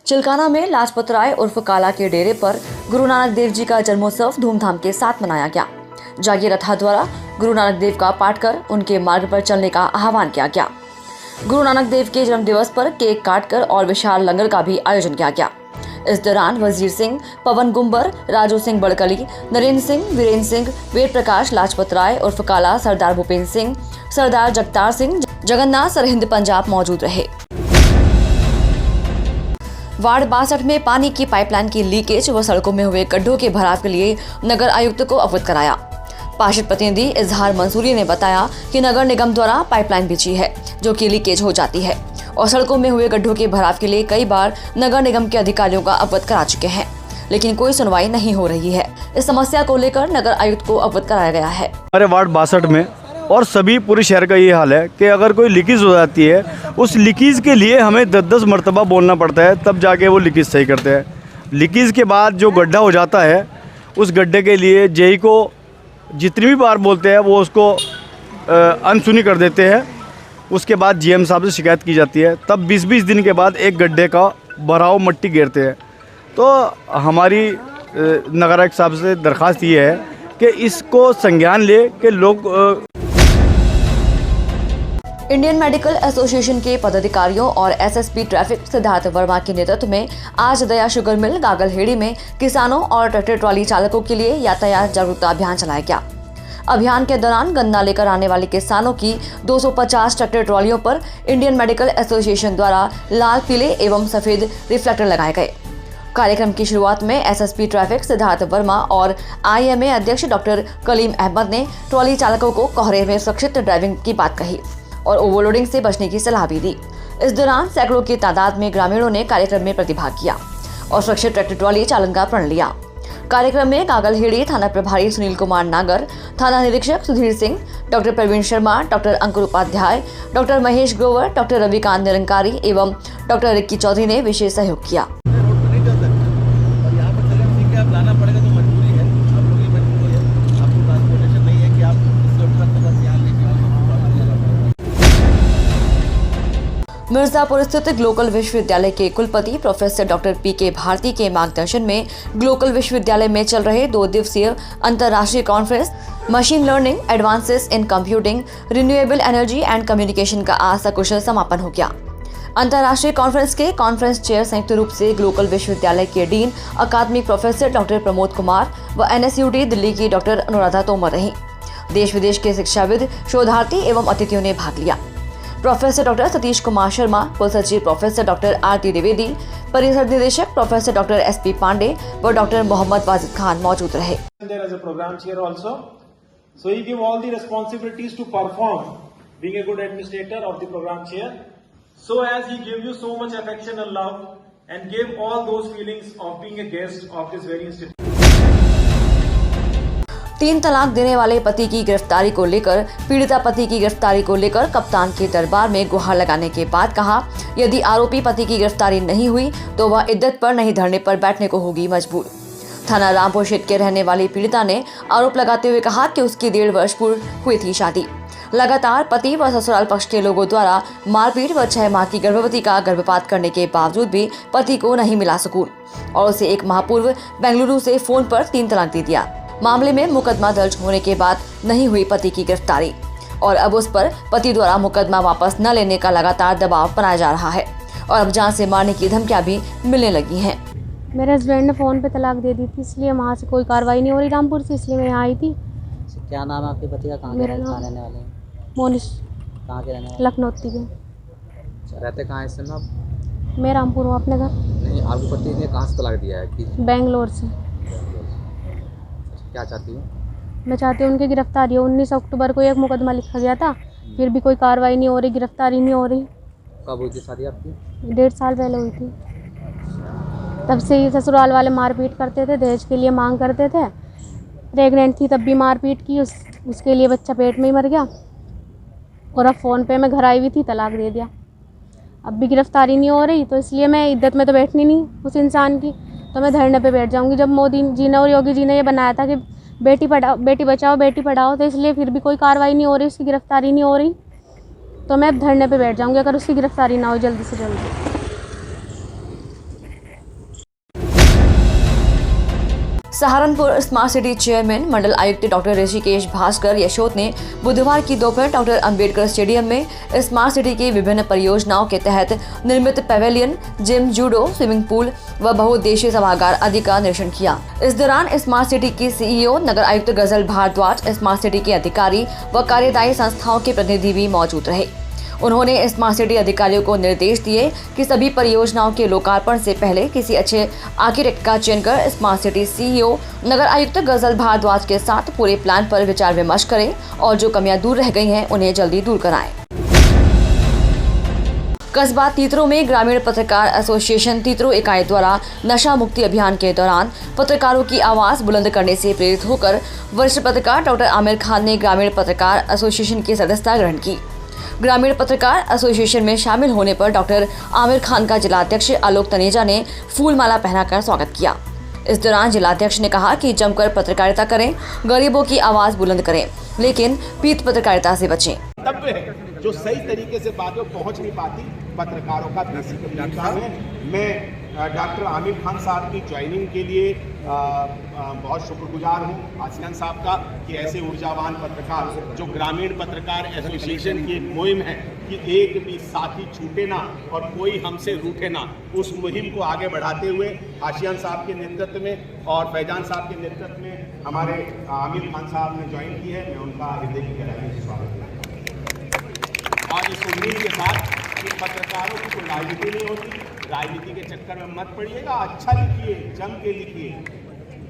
चिल्काना में लाजपत राय उर्फ काला के डेरे पर गुरु नानक देव जी का जन्मोत्सव धूमधाम के साथ मनाया गया। जागी रथा द्वारा गुरु नानक देव का पाठ कर उनके मार्ग पर चलने का आह्वान किया गया। गुरु नानक देव के जन्म दिवस पर केक काटकर और विशाल लंगर का भी आयोजन किया गया। इस दौरान वजीर सिंह, पवन गुंबर, राजू सिंह बड़कली, नरेंद्र सिंह, वीरेंद्र सिंह, वेद प्रकाश लाजपत राय उर्फ काला, सरदार भूपेंद्र सिंह, सरदार जगतार सिंह, जगन्नाथ सरहिंद पंजाब मौजूद रहे। वार्ड 62 में पानी की पाइपलाइन की लीकेज व सड़कों में हुए गड्ढों के भराव के लिए नगर आयुक्त को अवगत कराया। पार्षद प्रतिनिधि इजहार मंसूरी ने बताया कि नगर निगम द्वारा पाइपलाइन बिछी है जो कि लीकेज हो जाती है और सड़कों में हुए गड्ढों के भराव के लिए कई बार नगर निगम के अधिकारियों का अवगत करा चुके हैं, लेकिन कोई सुनवाई नहीं हो रही है। इस समस्या को लेकर नगर आयुक्त को अवगत कराया गया है। हमारे वार्ड 62 में और सभी पूरे शहर का ये हाल है कि अगर कोई लीकेज हो जाती है, उस लीकेज के लिए हमें 10-10 मरतबा बोलना पड़ता है, तब जाके वो लीकेज सही करते हैं। लीकेज के बाद जो गड्ढा हो जाता है, उस गड्ढे के लिए जेई को जितनी भी बार बोलते हैं वो उसको अनसुनी कर देते हैं। उसके बाद जीएम साहब से शिकायत की जाती है, तब 20-20 दिन के बाद एक गड्ढे का भराव मट्टी घेरते हैं। तो हमारी नगर आयुक्त साहब से दरख्वास्त ये है कि इसको संज्ञान ले कि लोग इंडियन मेडिकल एसोसिएशन के पदाधिकारियों और एसएसपी ट्रैफिक सिद्धार्थ वर्मा के नेतृत्व में आज दया शुगर मिल गागलहेड़ी में किसानों और ट्रैक्टर ट्रॉली चालकों के लिए यातायात जागरूकता अभियान चलाया गया। अभियान के दौरान गन्ना लेकर आने वाले किसानों की 250 ट्रैक्टर ट्रॉलियों पर इंडियन मेडिकल एसोसिएशन द्वारा लाल, पीले एवं सफेद रिफ्लेक्टर लगाए गए। कार्यक्रम की शुरुआत में एसएसपी ट्रैफिक सिद्धार्थ वर्मा और आईएमए अध्यक्ष डॉक्टर कलीम अहमद ने ट्रॉली चालकों को कोहरे में सुरक्षित ड्राइविंग की बात कही और ओवरलोडिंग से बचने की सलाह भी दी। इस दौरान सैकड़ों की तादाद में ग्रामीणों ने कार्यक्रम में प्रतिभाग किया और सुरक्षित ट्रैक्टर ट्रॉली चालन का प्रण लिया। कार्यक्रम में गागलहेड़ी थाना प्रभारी सुनील कुमार नागर, थाना निरीक्षक सुधीर सिंह, डॉक्टर प्रवीण शर्मा, डॉक्टर अंकुर उपाध्याय, डॉक्टर महेश ग्रोवर, डॉक्टर रविकांत निरंकारी एवं डॉक्टर रिक्की चौधरी ने विशेष सहयोग किया। मिर्जापुर स्थित ग्लोकल विश्वविद्यालय के कुलपति प्रोफेसर डॉक्टर पीके भारती के मार्गदर्शन में ग्लोकल विश्वविद्यालय में चल रहे 2 दिवसीय अंतर्राष्ट्रीय conference machine learning advances in computing renewable energy and communication का आज सकुशल समापन हो गया। अंतर्राष्ट्रीय कॉन्फ्रेंस के कॉन्फ्रेंस चेयर संयुक्त रूप से ग्लोकल विश्वविद्यालय के डीन अकादमिक प्रोफेसर डॉक्टर प्रमोद कुमार व एनएसयूटी दिल्ली की डॉक्टर अनुराधा तोमर रहीं। देश विदेश के शिक्षाविद, शोधार्थी एवं अतिथियों ने भाग लिया। प्रोफेसर डॉक्टर सतीश कुमार शर्मा, कुलसचिव प्रोफेसर डॉक्टर आरती द्विवेदी, परिषद निदेशक प्रोफेसर डॉक्टर एसपी पांडे व डॉक्टर मोहम्मद वाजिद खान मौजूद रहे। There is a program chair also, so he give all the responsibilities to perform, being a good administrator of the program chair, so as he give you so much affection and love and give all those feelings of being a guest of this very institution. 3 तलाक देने वाले पति की गिरफ्तारी को लेकर पीड़िता पति की गिरफ्तारी को लेकर कप्तान के दरबार में गुहार लगाने के बाद कहा, यदि आरोपी पति की गिरफ्तारी नहीं हुई तो वह इद्दत पर नहीं धरने पर बैठने को होगी मजबूर। थाना रामपुर क्षेत्र के रहने वाली पीड़िता ने आरोप लगाते हुए कहा कि उसकी 1.5 वर्ष पूर्व हुई थी शादी। लगातार पति व ससुराल पक्ष के लोगों द्वारा मारपीट व 6 माह की गर्भवती का गर्भपात करने के बावजूद भी पति को नहीं मिला सुकून और उसे 1 माह पूर्व बेंगलुरु से फोन पर 3 तलाक दे दिया। मामले में मुकदमा दर्ज होने के बाद नहीं हुई पति की गिरफ्तारी और अब उस पर पति द्वारा मुकदमा वापस न लेने का लगातार दबाव बनाया जा रहा है और अब जान से मारने की धमकियां भी मिलने लगी हैं। मेरे हस्बैंड ने फ़ोन पे तलाक दे दी थी, इसलिए वहाँ से कोई कार्रवाई नहीं हो रही रामपुर से, इसलिए मैं यहाँ आई थी। क्या नाम है आपके पति का? कहाँ मेरा रहने नाम वाले हैं? मोनिश। कहाँ के रहने वाले? लखनौती के। रहते कहाँ हैं इस समय आप? मैं रामपुर हूँ, अपने घर। नहीं, आपके पति ने कहाँ से तलाक दिया है कि? बेंगलोर से। क्या चाहती हूँ? मैं चाहती हूँ उनकी गिरफ्तारी हो। 19 अक्टूबर को एक मुकदमा लिखा गया था, फिर भी कोई कार्रवाई नहीं हो रही, गिरफ्तारी नहीं हो रही। कब हुई थी शादी आपकी? 1.5 साल पहले हुई थी। तब से ही ससुराल वाले मारपीट करते थे, दहेज के लिए मांग करते थे। प्रेग्नेंट थी तब भी मारपीट की, उसके लिए बच्चा पेट में ही मर गया और अब फ़ोन पे मैं घर आई हुई थी, तलाक दे दिया। अब भी गिरफ्तारी नहीं हो रही, तो इसलिए मैं इद्दत में तो बैठनी नहीं उस इंसान की, तो मैं धरने पे बैठ जाऊंगी। जब मोदी जी ने और योगी जी ने ये बनाया था कि बेटी बचाओ बेटी पढ़ाओ, तो इसलिए फिर भी कोई कार्रवाई नहीं हो रही, उसकी गिरफ्तारी नहीं हो रही, तो मैं अब धरने पे बैठ जाऊंगी अगर उसकी गिरफ्तारी ना हो जल्दी से जल्दी। सहारनपुर स्मार्ट सिटी चेयरमैन मंडल आयुक्त डॉक्टर ऋषिकेश भास्कर यशोद ने बुधवार की दोपहर डॉक्टर अंबेडकर स्टेडियम में स्मार्ट सिटी की विभिन्न परियोजनाओं के तहत निर्मित pavilion, gym, judo, swimming pool व बहुउद्देशीय सभागार आदि का निरीक्षण किया। इस दौरान स्मार्ट सिटी की सीईओ नगर आयुक्त गजल भारद्वाज, स्मार्ट सिटी के अधिकारी व कार्यदायी संस्थाओं के प्रतिनिधि भी मौजूद रहे। उन्होंने स्मार्ट सिटी अधिकारियों को निर्देश दिए कि सभी परियोजनाओं के लोकार्पण से पहले किसी अच्छे आर्किटेक्ट का चयन कर स्मार्ट सिटी सीईओ नगर आयुक्त गजल भारद्वाज के साथ पूरे प्लान पर विचार विमर्श करें और जो कमियां दूर रह गई हैं उन्हें जल्दी दूर कराएं। कस्बा तीतरो में ग्रामीण पत्रकार एसोसिएशन तीतरो इकाई द्वारा नशा मुक्ति अभियान के दौरान पत्रकारों की आवाज बुलंद करने से प्रेरित होकर वरिष्ठ पत्रकार डॉक्टर आमिर खान ने ग्रामीण पत्रकार एसोसिएशन की सदस्यता ग्रहण की। ग्रामीण पत्रकार एसोसिएशन में शामिल होने पर डॉक्टर आमिर खान का जिलाध्यक्ष आलोक तनेजा ने फूलमाला पहनाकर स्वागत किया। इस दौरान जिलाध्यक्ष ने कहा कि जमकर पत्रकारिता करें, गरीबों की आवाज बुलंद करें, लेकिन पीत पत्रकारिता से बचें। कर्तव्य है जो सही तरीके से बातों पहुंच नहीं पाती, पत्रकारों का बेसिक काम है। मैं डॉक्टर आमिर खान साहब की ज्वाइनिंग के लिए बहुत शुक्रगुजार हूँ आसियान साहब का कि ऐसे ऊर्जावान पत्रकार जो ग्रामीण पत्रकार एसोसिएशन की एक मुहिम है कि एक भी साथी छूटे ना और कोई हमसे रूठे ना, उस मुहिम को आगे बढ़ाते हुए आसियान साहब के नेतृत्व में और फैजान साहब के नेतृत्व में हमारे आमिर खान साहब ने ज्वाइन की है। मैं उनका हृदय की गहराई से स्वागत करता हूँ और इस उम्मीद के साथ कि पत्रकारों की कोई राजनीति नहीं होती, राजनीति के चक्कर में मत पड़िएगा, अच्छा लिखिए, जम के लिखिए।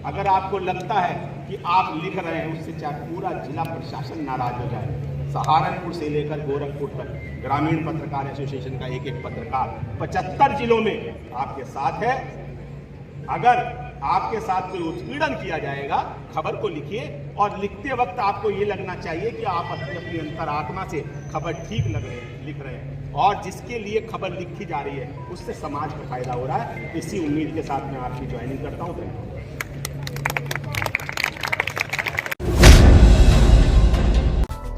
अगर आपको लगता है कि आप लिख रहे हैं उससे चाहे पूरा जिला प्रशासन नाराज हो जाए, सहारनपुर से लेकर गोरखपुर तक ग्रामीण पत्रकार एसोसिएशन का एक एक पत्रकार 75 जिलों में आपके साथ है। अगर आपके साथ कोई उत्पीड़न किया जाएगा, खबर को लिखिए और लिखते वक्त आपको ये लगना चाहिए कि आप अपनी अंतरात्मा से खबर ठीक लिख रहे हैं और जिसके लिए खबर लिखी जा रही है उससे समाज को फायदा हो रहा है। इसी उम्मीद के साथ मैं आपकी ज्वाइनिंग करता हूँ। धन्यवाद।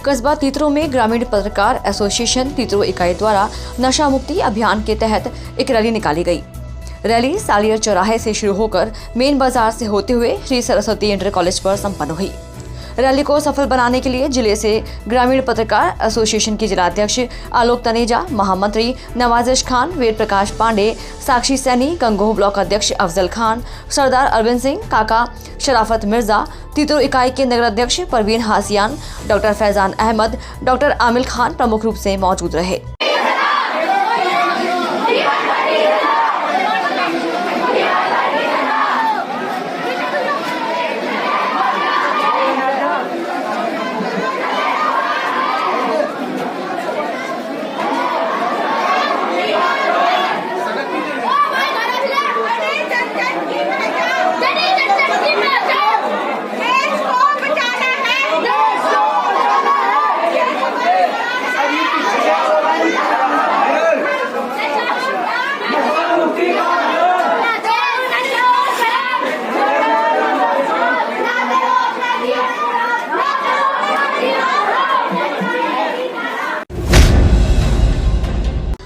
कस्बा तीतरो में ग्रामीण पत्रकार एसोसिएशन तीतरो इकाई द्वारा नशा मुक्ति अभियान के तहत एक रैली निकाली गई। रैली सालियर चौराहे से शुरू होकर मेन बाजार से होते हुए श्री सरस्वती इंटर कॉलेज पर संपन्न हुई। रैली को सफल बनाने के लिए जिले से ग्रामीण पत्रकार एसोसिएशन की जिलाध्यक्ष आलोक तनेजा, महामंत्री नवाजिश खान, वेद प्रकाश पांडे, साक्षी सैनी, गंगोह ब्लॉक अध्यक्ष अफजल खान, सरदार अरविंद सिंह, काका शराफत मिर्जा, तीतरो इकाई के नगर अध्यक्ष परवीन हासियान, डॉक्टर फैजान अहमद, डॉक्टर आमिर खान प्रमुख रूप से मौजूद रहे।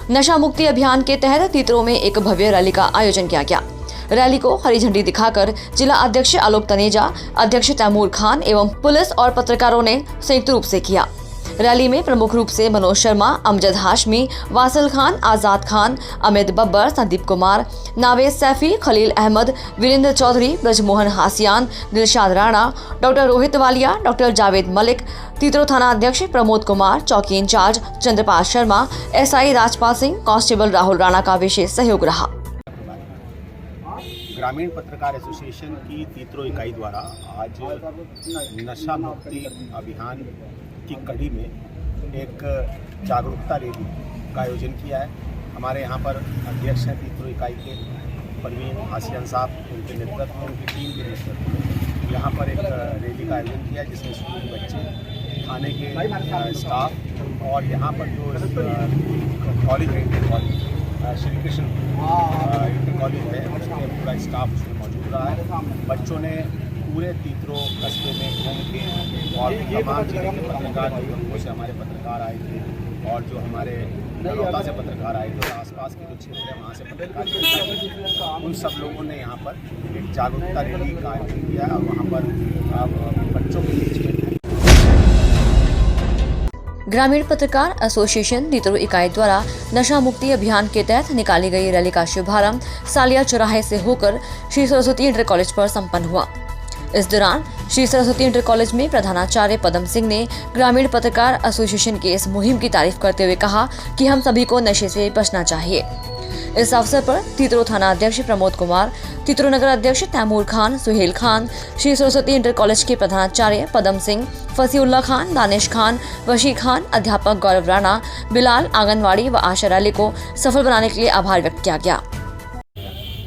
नशा मुक्ति अभियान के तहत तीतरो में एक भव्य रैली का आयोजन किया गया। रैली को हरी झंडी दिखाकर जिला अध्यक्ष आलोक तनेजा, अध्यक्ष तैमूर खान एवं पुलिस और पत्रकारों ने संयुक्त रूप से किया। रैली में प्रमुख रूप से मनोज शर्मा, अमजद हाशमी, वासिल खान, आजाद खान, अमित बब्बर, संदीप कुमार, नावेद सैफी, खलील अहमद, वीरेंद्र चौधरी, ब्रजमोहन हासियान, दिलशाद राणा, डॉक्टर रोहित वालिया, डॉक्टर जावेद मलिक, तीतरो थाना अध्यक्ष प्रमोद कुमार, चौकी incharge Chandrapal Sharma, SI Rajpal Singh, constable Rahul Rana का विशेष सहयोग रहा। ग्रामीण पत्रकार एसोसिएशन की तीतरो इकाई द्वारा आज नशा मुक्ति अभियान की कड़ी में एक जागरूकता रैली का आयोजन किया है। हमारे यहाँ पर अध्यक्ष हैं तीतरो इकाई के परवीन हासियान साहब, उनके नेतृत्व में, उनकी टीम के नेतृत्व में यहाँ पर एक रैली का आयोजन किया जिसमें स्कूल के बच्चे, थाने के स्टाफ और यहाँ पर जो कॉलेज है, inter college Shri Krishna inter college है, उसमें पूरा स्टाफ उसमें मौजूद रहा है। बच्चों ने पूरे तीतरो कस्बे में घूम के और तमाम जिले के पत्रकार लोगों से हमारे पत्रकार आए थे और जो हमारे नरौता से पत्रकार आए थे और आसपास के जो क्षेत्र है वहाँ से पत्रकार उन सब लोगों ने यहाँ पर एक जागरूकता रैली का आयोजन किया और वहाँ पर बच्चों के बीच में ग्रामीण पत्रकार एसोसिएशन तीतरो इकाई द्वारा नशा मुक्ति अभियान के तहत निकाली गई रैली का शुभारंभ सालिया चौराहे से होकर श्री सरस्वती इंटर कॉलेज पर संपन्न हुआ। इस दौरान श्री सरस्वती इंटर कॉलेज में प्रधानाचार्य पदम सिंह ने ग्रामीण पत्रकार एसोसिएशन की इस मुहिम की तारीफ करते हुए कहा कि हम सभी को नशे से बचना चाहिए। इस अवसर पर तीतरो थाना अध्यक्ष प्रमोद कुमार, तीतरो नगर अध्यक्ष तैमूर खान, सुहेल खान, श्री सरस्वती इंटर कॉलेज के प्रधानाचार्य पदम सिंह, फसीउल्लाह खान, दानिश खान, वशी खान, अध्यापक गौरव राणा, बिलाल, आंगनवाड़ी व आशा रैली को सफल बनाने के लिए आभार व्यक्त किया गया।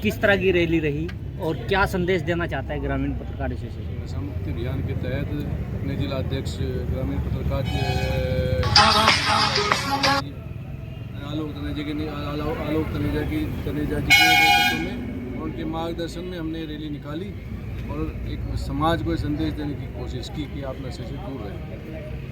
किस तरह की रैली रही और क्या संदेश देना चाहता है ग्रामीण पत्रकार एसोसिएशन? नशा मुक्ति अभियान के तहत अपने जिला अध्यक्ष ग्रामीण पत्रकार आलोक तनेजा जी के नेतृत्व में उनके मार्गदर्शन में हमने रैली निकाली और एक समाज को संदेश देने की कोशिश की कि आप नशे से दूर रहें।